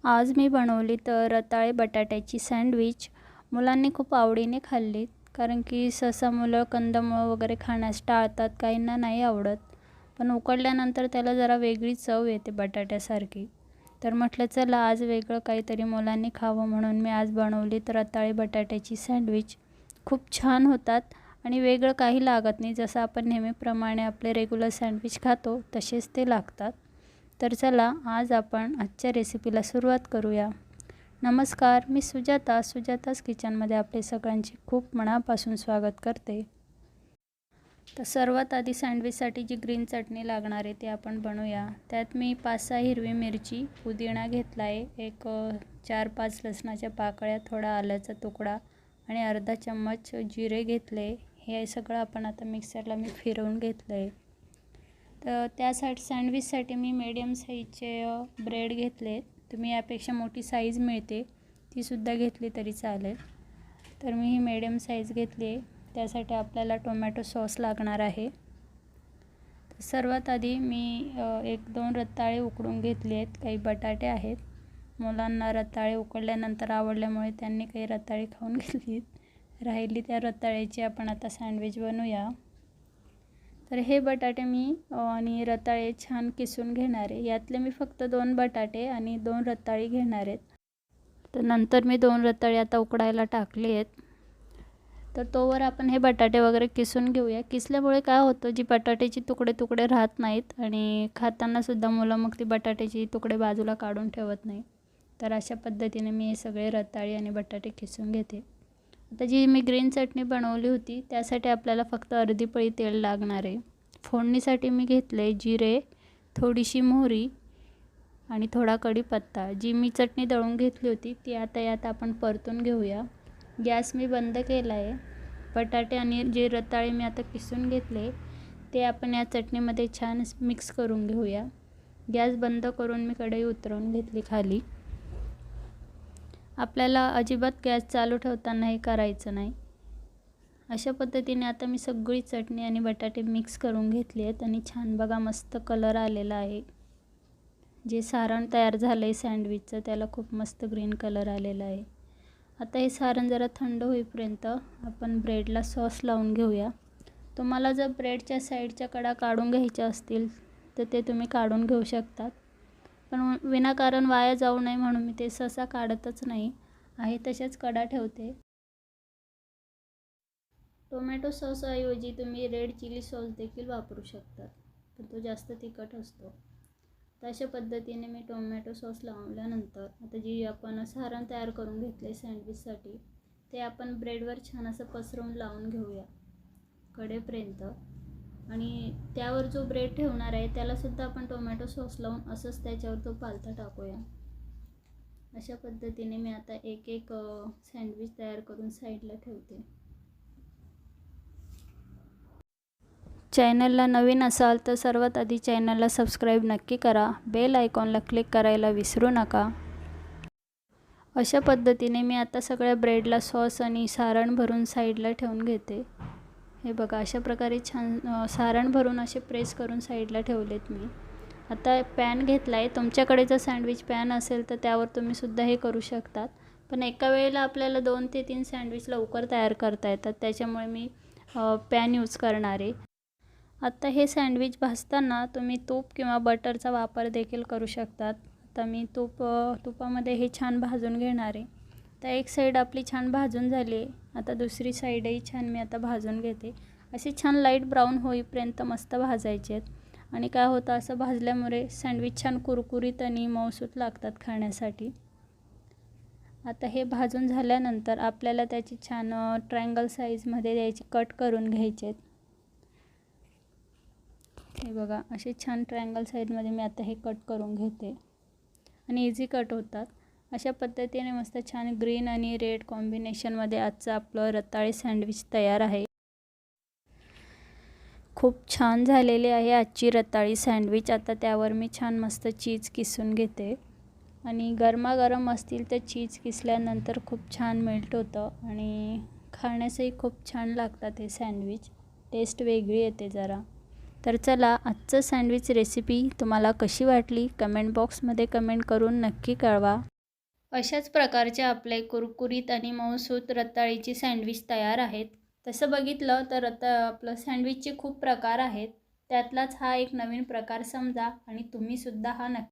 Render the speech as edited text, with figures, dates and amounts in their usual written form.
आज मी बनवली तर रताळे बटाट्याची सँडविच. मुलांनी खूप आवडीने खाल्ली, कारण की सहसा मुलं कंदमुळं वगैरे खाण्यास टाळतात, काहींना नाही आवडत. पण उकडल्यानंतर त्याला जरा वेगळी चव येते बटाट्यासारखी. तर म्हटलं चला आज वेगळं काहीतरी मुलांनी खावं, म्हणून मी आज बनवली तर रताळे बटाट्याची सँडविच. खूप छान होतात आणि वेगळं काही लागत नाही, जसं आपण नेहमीप्रमाणे आपले रेग्युलर सँडविच खातो तसेच ते लागतात. तर चला आज आपण आजच्या रेसिपीला सुरुवात करूया. नमस्कार, मी सुजातास किचनमध्ये आपले सगळ्यांचे खूप मनापासून स्वागत करते. तर सर्वात आधी सँडविचसाठी जी ग्रीन चटणी लागणार आहे ते आपण बनवूया. त्यात मी 5-6 हिरवी मिरची, पुदिना घेतला आहे, एक 4-5 लसणाच्या पाकळ्या, थोडा आल्याचा तुकडा आणि अर्धा चम्मच जिरे घेतले. हे सगळं आपण आता मिक्सरला मी फिरवून घेतलं आहे. तर त्यासाठी सँडविचसाठी मी मीडियम साईजचे ब्रेड घेतले. तुम्ही यापेक्षा मोठी साईज मिळते तीसुद्धा घेतली तरी चालेल. तर मी ही मीडियम साईज घेतली आहे. त्यासाठी आपल्याला टोमॅटो सॉस लागणार आहे. तर सर्वात आधी मी 1-2 रताळे उकडून घेतले आहेत. काही बटाटे आहेत. मुलांना रताळे उकडल्यानंतर आवडल्यामुळे त्यांनी काही रताळे खाऊन घेतलीत. राहिली त्या रताळ्याची आपण आता सँडविच बनवूया. तर हे बटाटे मी आणि रताळे छान किसून घेणार आहे. यातले मी फक्त 2 बटाटे आणि 2 रताळी घेणार आहेत. तर नंतर मी 2 रताळे आता उकडायला टाकले आहेत. तर तोवर आपण हे बटाटे वगैरे किसून घेऊया. किसल्यामुळे काय होतं, जी बटाट्याची तुकडे राहत नाहीत आणि खातानासुद्धा मुलं मग ती बटाट्याची तुकडे बाजूला काढून ठेवत नाही. तर अशा पद्धतीने मी हे सगळे रताळी आणि बटाटे किसून घेते. आता जी मी ग्रीन चटणी बनवली होती त्यासाठी आपल्याला फक्त अर्धी पळी तेल लागणार आहे. फोडणीसाठी मी घेतले जिरे, थोडीशी मोहरी आणि थोडा कढीपत्ता. जी मी चटणी दळून घेतली होती ती आता यात आपण परतून घेऊया. गॅस मी बंद केला आहे. बटाटे आणि जे रताळे मी आता किसून घेतले ते आपण या चटणीमध्ये छान मिक्स करून घेऊया. गॅस बंद करून मी कढई उतरवून घेतली खाली. आपल्याला अजिबात गॅस चालू ठेवताना हे करायचं नाही. अशा पद्धतीने आता मी सगळी चटणी आणि बटाटे मिक्स करून घेतले आहेत आणि छान बघा मस्त कलर आलेला आहे. जे सारण तयार झालं आहे सँडविचचं त्याला खूप मस्त ग्रीन कलर आलेला आहे. आता हे सारण जरा थंड होईपर्यंत आपण ब्रेडला सॉस लावून घेऊया. तुम्हाला जर ब्रेडच्या साईडच्या कडा काढून घ्यायच्या असतील तर ते तुम्ही काढून घेऊ शकतात. पण विनाकारण वाया जाऊ नये म्हणून मी ते सहसा काढतच नाही, आहे तशाच कडा ठेवते. टोमॅटो सॉसऐवजी तुम्ही रेड चिली सॉस देखील वापरू शकतात, पण तो जास्त तिखट असतो. तर अशा पद्धतीने मी टोमॅटो सॉस लावल्यानंतर आता जी आपण सारण तयार करून घेतले सँडविचसाठी ते आपण ब्रेडवर छान असं पसरवून लावून घेऊया कडेपर्यंत. आणि त्यावर जो ब्रेड ठेवणार आहे त्यालासुद्धा आपण टोमॅटो सॉस लावून असंच त्याच्यावर तो पालथा टाकूया. अशा पद्धतीने मी आता एक सँडविच तयार करून साईडला ठेवते. चॅनलला नवीन असाल तर सर्वात आधी चॅनलला सबस्क्राईब नक्की करा. बेल आयकॉनला क्लिक करायला विसरू नका. अशा पद्धतीने मी आता सगळ्या ब्रेडला सॉस आणि सारण भरून साईडला ठेवून घेते. हे बघा अशा प्रकारे छान सारण भरून असे प्रेस करून साईडला ठेवलेत मी. आता पॅन घेतला आहे. तुमच्याकडे जर सँडविच पॅन असेल तर त्यावर तुम्हीसुद्धा हे करू शकतात. पण एका वेळेला आपल्याला 2 ते 3 सँडविच लवकर तयार करता येतात, त्याच्यामुळे मी पॅन यूज करणार आहे. आता हे सँडविच भाजताना तुम्ही तूप किंवा बटरचा वापर देखील करू शकतात. आता मी तुपामध्ये हे छान भाजून घेणार आहे. तर एक साईड आपली छान भाजून झाली आहे. आता दुसरी साईडही छान मी आता भाजून घेते. असे छान लाईट ब्राऊन होईपर्यंत मस्त भाजायचे आहेत. आणि काय होतं, असं भाजल्यामुळे सँडविच छान कुरकुरीत आणि मऊसूत लागतात खाण्यासाठी. आता हे भाजून झाल्यानंतर आपल्याला त्याची छान ट्रायंगल साईजमध्ये द्यायची कट करून घ्यायचे आहेत. हे बघा असे छान ट्रायंगल साईजमध्ये मी आता हे कट करून घेते आणि इझी कट होतात. अशा पद्धतीने मस्त छान ग्रीन आणि रेड कॉम्बिनेशनमध्ये आजचं आपलं रताळे सँडविच तयार आहे. खूप छान झालेली आहे आजची रताळी सँडविच. आता त्यावर मी छान मस्त चीज किसून घेते आणि गरमागरम असतील तर चीज किसल्यानंतर खूप छान मेल्ट होतं आणि खाण्यासही खूप छान लागतात हे सँडविच. टेस्ट वेगळी येते जरा. तर चला, आजचं सँडविच रेसिपी तुम्हाला कशी वाटली कमेंट बॉक्समध्ये कमेंट करून नक्की कळवा. अशाच प्रकारचे आपले कुरकुरीत आणि मऊसूत रताळीची सँडविच तयार आहेत. तसं बघितलं तर आपलं सँडविचचे खूप प्रकार आहेत. त्यातलाच हा एक नवीन प्रकार समजा आणि तुम्हीसुद्धा हा नक्की